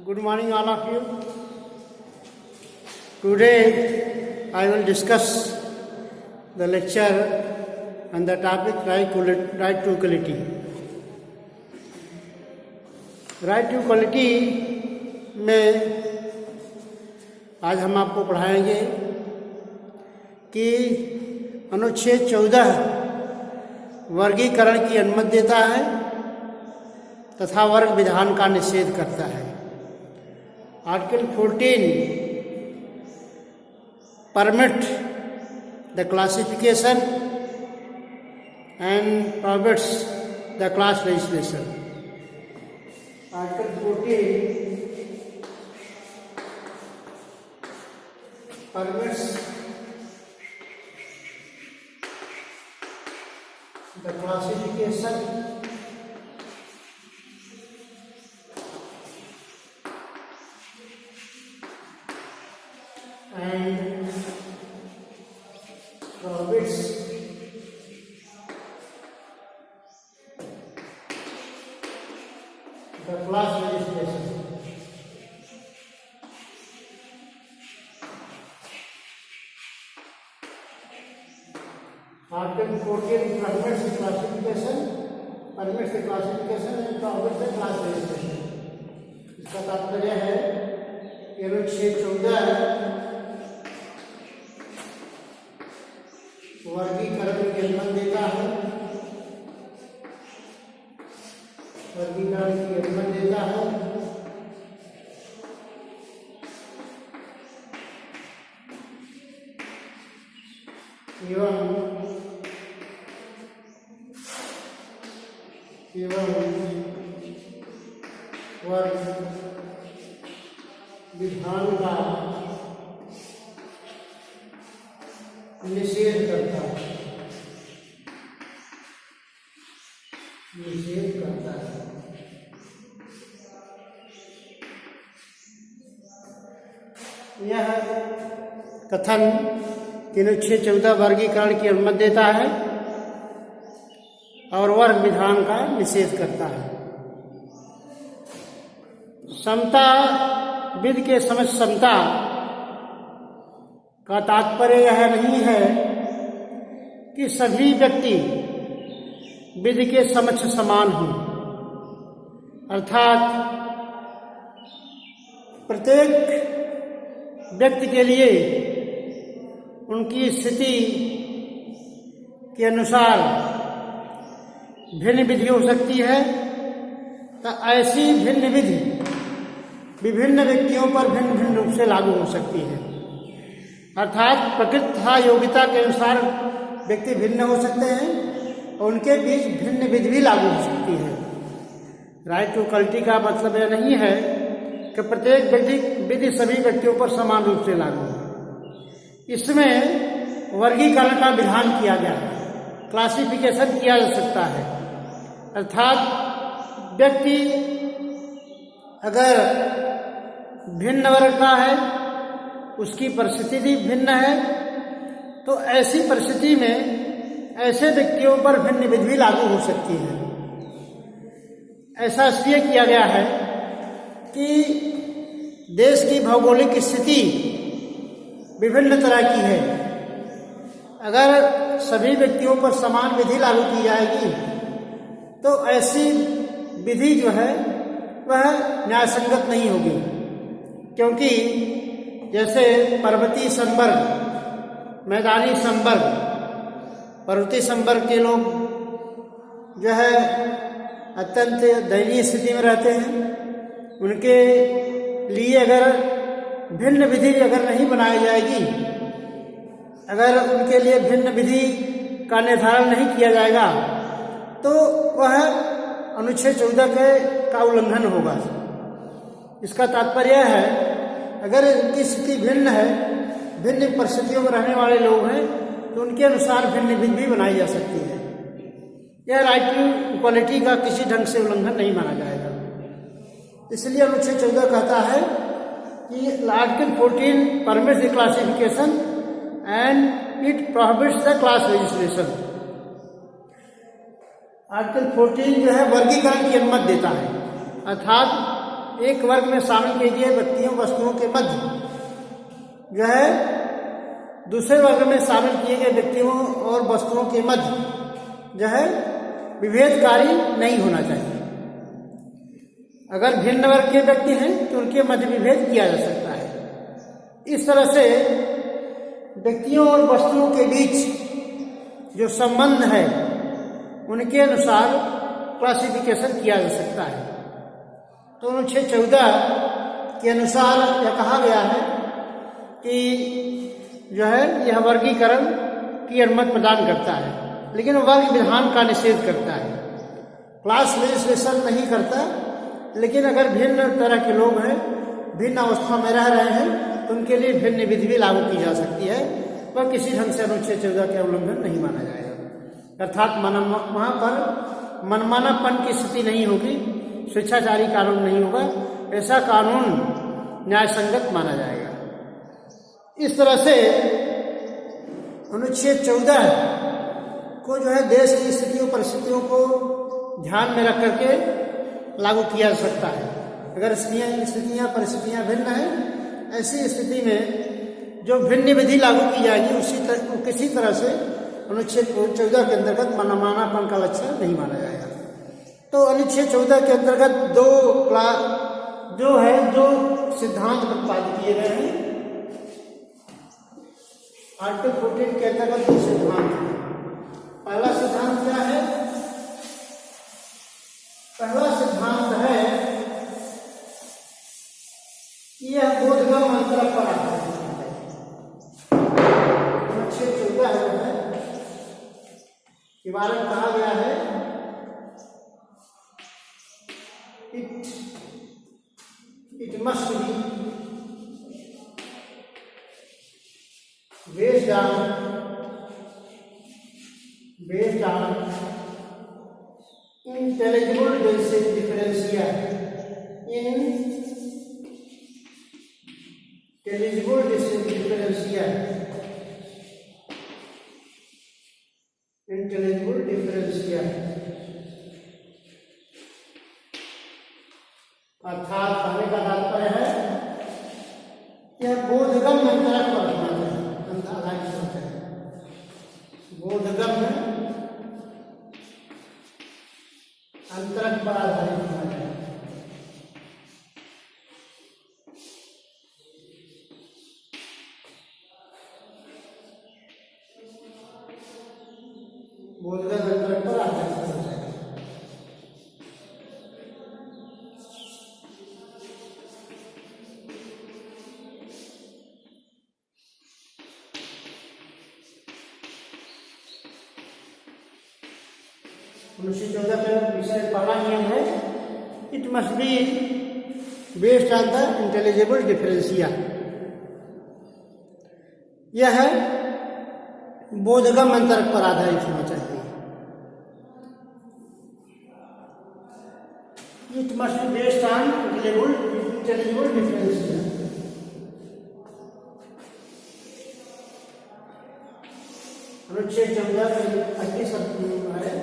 Good morning, all of you. Today, I will discuss the lecture on the topic right to equality. Right to equality में आज हम आपको पढ़ाएंगे कि अनुच्छेद 14 वर्गीकरण की अनुमति देता है तथा वर्ग विधान का निषेध करता है। Article 14 permit the classification and prohibits the class legislation. Article 14 permits the classification and prohibits the class legislation. Article 14 permits the classification and prohibits the class legislation. इसका तात्पर्य है कि अनुच्छेद 14 वर्गीकरण की अनुमति देता है, वर्गीकरण की अनुमति देता है एवं वर्ग विधान का निषेध करता है, यह कथन अनुच्छेद 14 वर्गीकरण की अनुमति देता है और वर्ग विधान का निषेध करता है। समता विधि के समक्ष समता का तात्पर्य यह नहीं है कि सभी व्यक्ति विधि के समक्ष समान हों, अर्थात प्रत्येक व्यक्ति के लिए उनकी स्थिति के अनुसार भिन्न विधि हो सकती है, तो ऐसी भिन्न विधि विभिन्न व्यक्तियों पर भिन्न भिन्न रूप से लागू हो सकती है। अर्थात प्रकृति तथा योग्यता के अनुसार व्यक्ति भिन्न हो सकते हैं और उनके बीच भिन्न विधि भी लागू हो सकती है। राइट टू इक्वलिटी का मतलब यह नहीं है कि प्रत्येक विधि सभी व्यक्तियों पर समान रूप से लागू हो। इसमें वर्गीकरण का विधान किया गया है, क्लासिफिकेशन किया जा सकता है। अर्थात व्यक्ति अगर भिन्न वर्ग का है, उसकी परिस्थिति भी भिन्न है, तो ऐसी परिस्थिति में ऐसे व्यक्तियों पर भिन्न विधि लागू हो सकती है। ऐसा इसलिए किया गया है कि देश की भौगोलिक स्थिति विभिन्न तरह की है। अगर सभी व्यक्तियों पर समान विधि लागू की जाएगी तो ऐसी विधि जो है वह न्यायसंगत नहीं होगी, क्योंकि जैसे पर्वतीय संवर्ग, मैदानी संवर्ग, पर्वतीय संवर्ग के लोग जो है अत्यंत दयनीय स्थिति में रहते हैं। उनके लिए अगर भिन्न विधि अगर नहीं बनाई जाएगी, अगर उनके लिए भिन्न विधि का निर्धारण नहीं किया जाएगा तो वह अनुच्छेद 14 का उल्लंघन होगा। इसका तात्पर्य है अगर उनकी स्थिति भिन्न है, भिन्न परिस्थितियों में रहने वाले लोग हैं, तो उनके अनुसार भिन्न विधि भी बनाई जा सकती है। यह राइट टू इक्वलिटी का किसी ढंग से उल्लंघन नहीं माना जाएगा। इसलिए अनुच्छेद 14 कहता है कि article 14 permits the classification and it prohibits the class legislation. Article 14 जो है वर्गीकरण की अनुमति देता है, अर्थात एक वर्ग में शामिल कीजिए व्यक्तियों वस्तुओं के मध्य जो है दूसरे वर्ग में शामिल किए गए व्यक्तियों और वस्तुओं के मध्य जो है विभेदकारी नहीं होना चाहिए। अगर भिन्न वर्ग के व्यक्ति हैं तो उनके मध्य विभेद किया जा सकता है। इस तरह से व्यक्तियों और वस्तुओं के बीच जो संबंध है उनके अनुसार क्लासिफिकेशन किया जा सकता है। तो अनुच्छेद 14 के अनुसार यह कहा गया है कि जो है यह वर्गीकरण की अनुमति प्रदान करता है, लेकिन वर्ग विधान का निषेध करता है। क्लास लेजिस्लेशन नहीं करता, लेकिन अगर भिन्न तरह के लोग हैं, भिन्न अवस्था में रह रहे हैं, तो उनके लिए भिन्न विधि भी लागू की जा सकती है। वह किसी ढंग से अनुच्छेद 14 के उल्लंघन नहीं माना जाएगा। अर्थात वहां पर मनमानापन की स्थिति नहीं होगी, स्वेच्छाचारी कानून नहीं होगा, ऐसा कानून न्याय संगत माना जाएगा। इस तरह से अनुच्छेद 14 को जो है देश की स्थितियों परिस्थितियों को ध्यान में रख करके लागू किया जा सकता है। अगर स्थितियां परिस्थितियां भिन्न हैं, ऐसी स्थिति में जो भिन्न विधि लागू की जाएगी किसी तरह से अनुच्छेद 14 के अंतर्गत मनमानापन का लक्षण नहीं माना जाएगा। तो अनुच्छेद 14 के अंतर्गत दो सिद्धांत प्रतिपादित किए गए हैं। आर्टिकल 14 के अंतर्गत दो सिद्धांत हैं। पहला सिद्धांत क्या है? पहला सिद्धांत है कि यह बोधगम अंतरक पर आधारित है। अनुच्छेद 14 है के बारे में कहा गया है it must be based on intelligible differentia अर्थात कहने का तात्पर्य है यह बोधगम अंतरक पर आधारित होता है। बोधगम अंतरक पर आधारित होता है। बोधगम अंतरक पर आधारित होता है। अनुच्छेद 14 का विषय पहला नियम है it must be based on the intelligible differentia. यह है बोधगम अंतरक पर आधारित होना चाहिए। It must be based on intelligible differentia. अनुच्छेद 14 है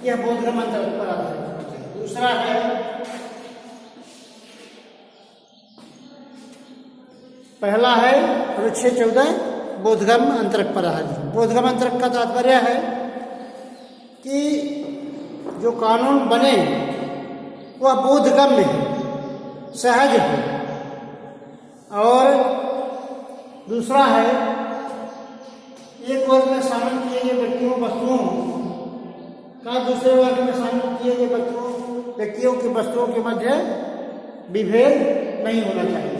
यह बोधगम अंतरक पर आधारित है। दूसरा है पहला है अनुच्छेद 14 बोधगम अंतरक पर आधारित। बोधगम अंतरक का तात्पर्य है कि जो कानून बने वह बोधगम्य है, सहज हो। और दूसरा है एक वर्ग में शामिल किए गए व्यक्तियों वस्तुओं का दूसरे वर्ग में शामिल किए गए व्यक्तियों की वस्तुओं के मध्य विभेद नहीं होना चाहिए।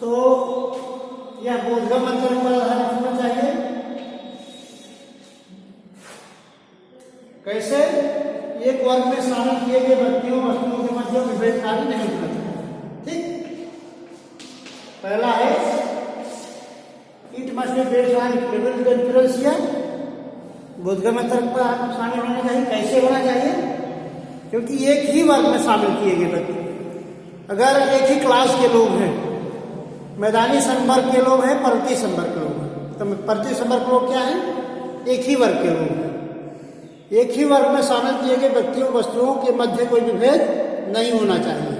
तो यह बोधगम्य अंतरंग पर आधारित होना चाहिए। कैसे? एक वर्ग में शामिल किए गए व्यक्तियों वस्तुओं के मध्य विभेदकारी नहीं होना चाहिए। ठीक, पहला है it must be based on equivalent differentia, बोधगम्य अंतरंग पर शामिल होना चाहिए। कैसे होना चाहिए? क्योंकि एक ही वर्ग में शामिल किए गए व्यक्ति, अगर एक ही क्लास के लोग हैं, मैदानी संवर्ग के लोग हैं, पर्वतीय संवर्ग के लोग हैं, तो पर्वतीय संवर्ग के लोग क्या हैं? एक ही वर्ग के लोग हैं। एक ही वर्ग में शामिल किए गए व्यक्तियों वस्तुओं के मध्य कोई विभेद नहीं होना चाहिए।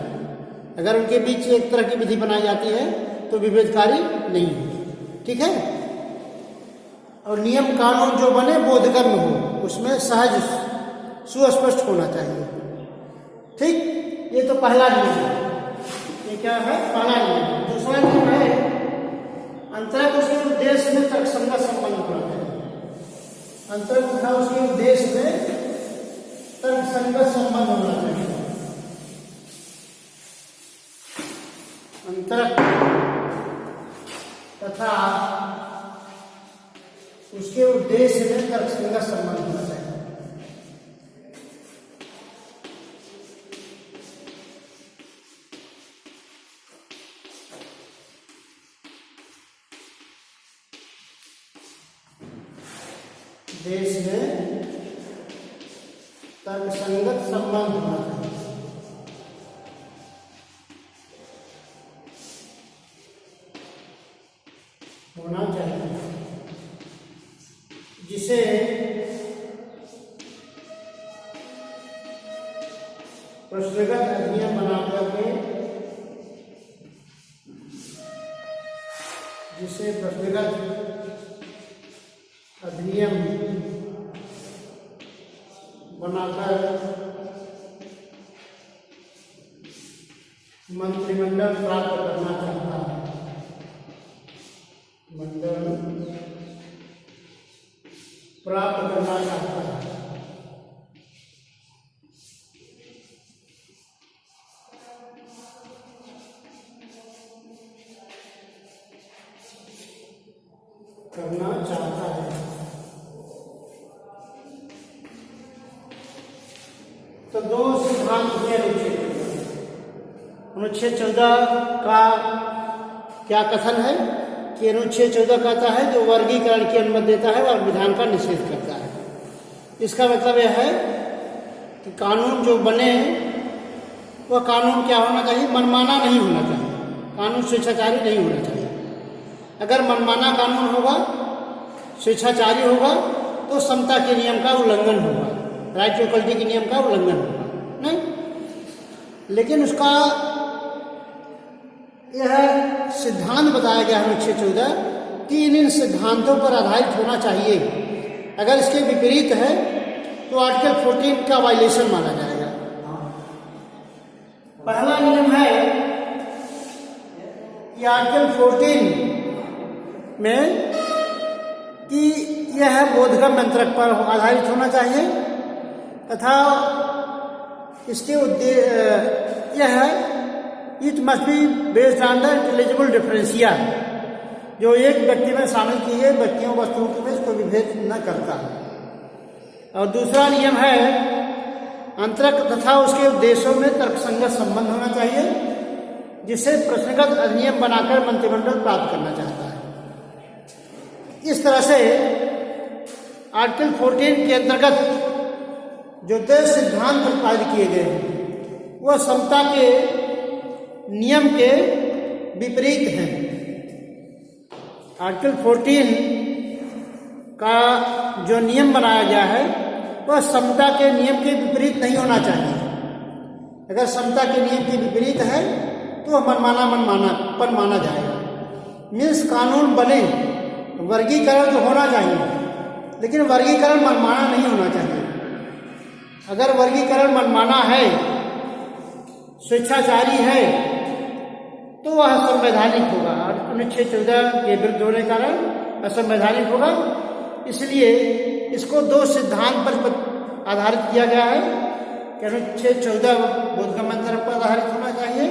अगर उनके बीच एक तरह की विधि बनाई जाती है तो विभेदकारी नहीं है। ठीक है। और नियम कानून जो बने बोधगम्य हो, उसमें सहज सुस्पष्ट होना चाहिए। ठीक, ये तो पहला नियम है। ये क्या है? पहला नियम। दूसरा नियम है अंतरंग उसके उद्देश्य में तर्कसंगत संबंध होना चाहिए। अंतरंग तथा उसके उद्देश्य में तर्कसंगत संबंध होना चाहिए। अंतरंग तथा उसके उद्देश्य में तर्कसंगत संबंध होना चाहिए। देश में तर्कसंगत संबंध होना चाहिए। होना चाहिए जिसे प्रश्नगत अधिनियम बनाकर के जिसे प्रश्नगत अधिनियम बनाकर मंत्रिमंडल प्राप्त करना चाहता है। मंडल प्राप्त करना चाहता है। करना चाहता है। तो दो सिद्धांत हुए अनुच्छेद 14 का क्या कथन है कि अनुच्छेद 14 कहता है जो वर्गीकरण की अनुमति देता है और विधान का निषेध करता है। इसका मतलब यह है कि कानून जो बने वह कानून क्या होना चाहिए? मनमाना नहीं होना चाहिए। कानून स्वेच्छाचारी नहीं होना चाहिए। अगर मनमाना कानून होगा, स्वेच्छाचारी होगा, तो समता के नियम का उल्लंघन होगा, राइट टू इक्वलिटी के नियम का उल्लंघन होगा। नहीं, लेकिन उसका यह सिद्धांत बताया गया है अनुच्छेद 14 कि इन सिद्धांतों पर आधारित होना चाहिए। अगर इसके विपरीत है तो आर्टिकल 14 का वायलेशन माना जाएगा। पहला नियम है कि आर्टिकल 14 में कि यह बोधगम्य अंतरंग पर आधारित होना चाहिए तथा इसके उद्देश्य यह है it must be based on the intelligible differentia, जो एक व्यक्ति में शामिल किए गए व्यक्तियों वस्तुओं के बीच कोई विभेद न करता है। और दूसरा नियम है अंतरंग तथा उसके उद्देश्यों में तर्कसंगत संबंध होना चाहिए, जिसे प्रश्नगत अधिनियम बनाकर मंत्रिमंडल प्राप्त करना चाहता है। इस तरह से आर्टिकल 14 के अंतर्गत जो 10 सिद्धांत प्रतिपादित किए गए हैं वह समता के नियम के विपरीत हैं। आर्टिकल 14 का जो नियम बनाया गया है वह समता के नियम के विपरीत नहीं होना चाहिए। अगर समता के नियम के विपरीत है तो वह मनमानापन माना जाएगा। मीन्स कानून बने, वर्गीकरण तो होना चाहिए, लेकिन वर्गीकरण मनमाना नहीं होना चाहिए। अगर वर्गीकरण मनमाना है, स्वेच्छाचारी है, तो वह असंवैधानिक होगा। अनुच्छेद 14 के विरुद्ध होने के कारण असंवैधानिक होगा। इसलिए इसको दो सिद्धांत पर आधारित किया गया है कि अनुच्छेद 14 बोधगम्य अंतरंग पर आधारित होना चाहिए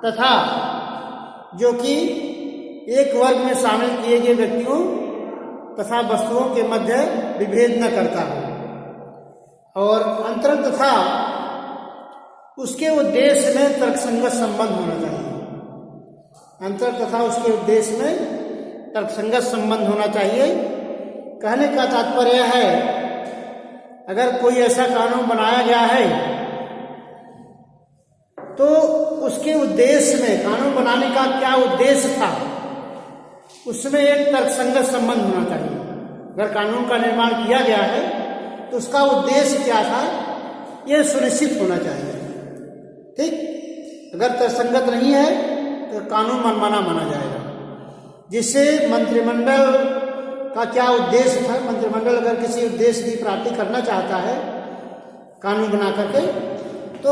तथा जो कि एक वर्ग में शामिल किए गए व्यक्तियों तथा वस्तुओं के मध्य विभेद न करता हो, और अंतरंग तथा उसके उद्देश्य में तर्कसंगत संबंध होना चाहिए। अंतर तथा उसके उद्देश्य में तर्कसंगत संबंध होना चाहिए। कहने का तात्पर्य है, अगर कोई ऐसा कानून बनाया गया है तो उसके उद्देश्य में, कानून बनाने का क्या उद्देश्य था, उसमें एक तर्कसंगत संबंध होना चाहिए। अगर कानून का निर्माण किया गया है तो उसका उद्देश्य क्या था, यह सुनिश्चित होना चाहिए। ठीक, अगर तर्कसंगत नहीं है तो कानून मनमाना माना जाएगा। जिससे मंत्रिमंडल का क्या उद्देश्य था, मंत्रिमंडल अगर किसी उद्देश्य की प्राप्ति करना चाहता है कानून बना करके, तो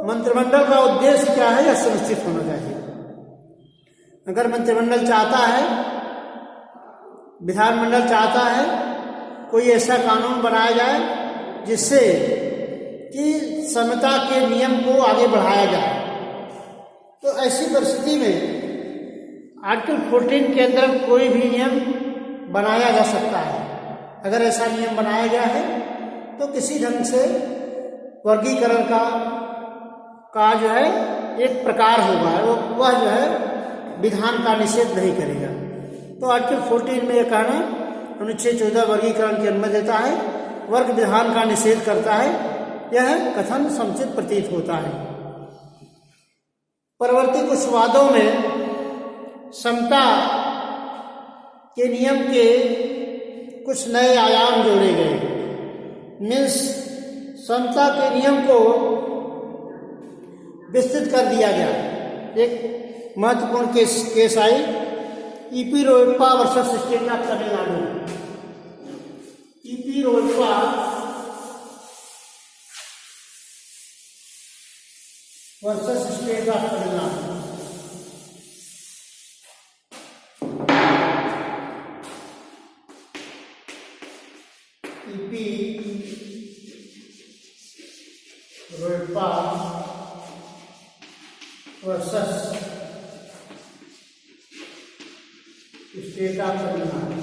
मंत्रिमंडल का उद्देश्य क्या है यह सुनिश्चित होना चाहिए। अगर मंत्रिमंडल चाहता है, विधानमंडल चाहता है कोई ऐसा कानून बनाया जाए जिससे कि समता के नियम को आगे बढ़ाया जाए, तो ऐसी परिस्थिति में आर्टिकल 14 के अंदर कोई भी नियम बनाया जा सकता है। अगर ऐसा नियम बनाया गया है तो किसी ढंग से वर्गीकरण का जो है एक प्रकार होगा, वह जो है विधान का निषेध नहीं करेगा। तो आर्टिकल 14 में यह कहना अनुच्छेद 14 वर्गीकरण की अनुमति देता है, वर्ग विधान का निषेध करता है, यह कथन समुचित प्रतीत होता है। परवर्ती कुछ वादों में समता के नियम के कुछ नए आयाम जोड़े गए। मीन्स समता के नियम को विस्तृत कर दिया गया। एक महत्वपूर्ण केस आई, E P Royappa versus state of Tamil Nadu. E P Royappa versus state of Tamil Nadu. E P Royappa versus state of Tamil Nadu.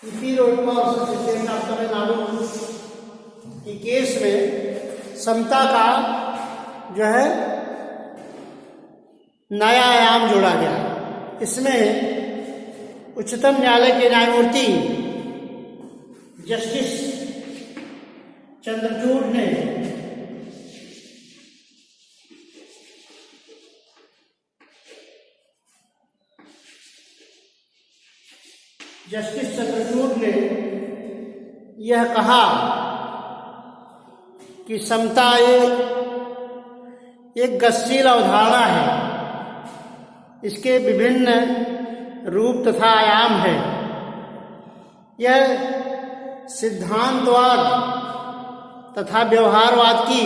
E P Royappa versus state of Tamil Nadu के केस में समता का जो है नया आयाम जोड़ा गया। इसमें उच्चतम न्यायालय के न्यायमूर्ति जस्टिस चंद्रचूड़ ने यह कहा कि समता एक गतिशील अवधारणा है, इसके विभिन्न रूप तथा आयाम है। यह सिद्धांतवाद तथा व्यवहारवाद की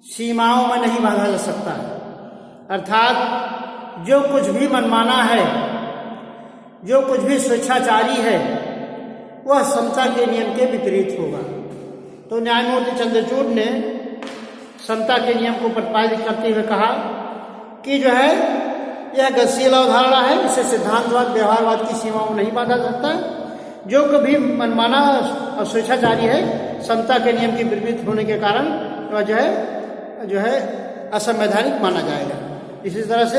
सीमाओं में नहीं बांधा जा सकता। अर्थात जो कुछ भी मनमाना है, जो कुछ भी स्वेच्छाचारी है, वह समता के नियम के विपरीत होगा। तो न्यायमूर्ति चंद्रचूड़ ने समता के नियम को प्रतिपादित करते हुए कहा कि जो है यह गतिशील अवधारणा है, इसे सिद्धांतवाद व्यवहारवाद की सीमाओं में नहीं बांधा जाता। जो कभी मनमाना और स्वेच्छाचारी है, समता के नियम के विपरीत होने के कारण वह जो है असंवैधानिक माना जाएगा। इसी तरह से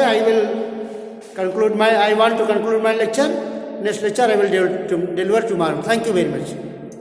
I want to conclude my lecture. Next lecture I will deliver tomorrow. Thank you very much.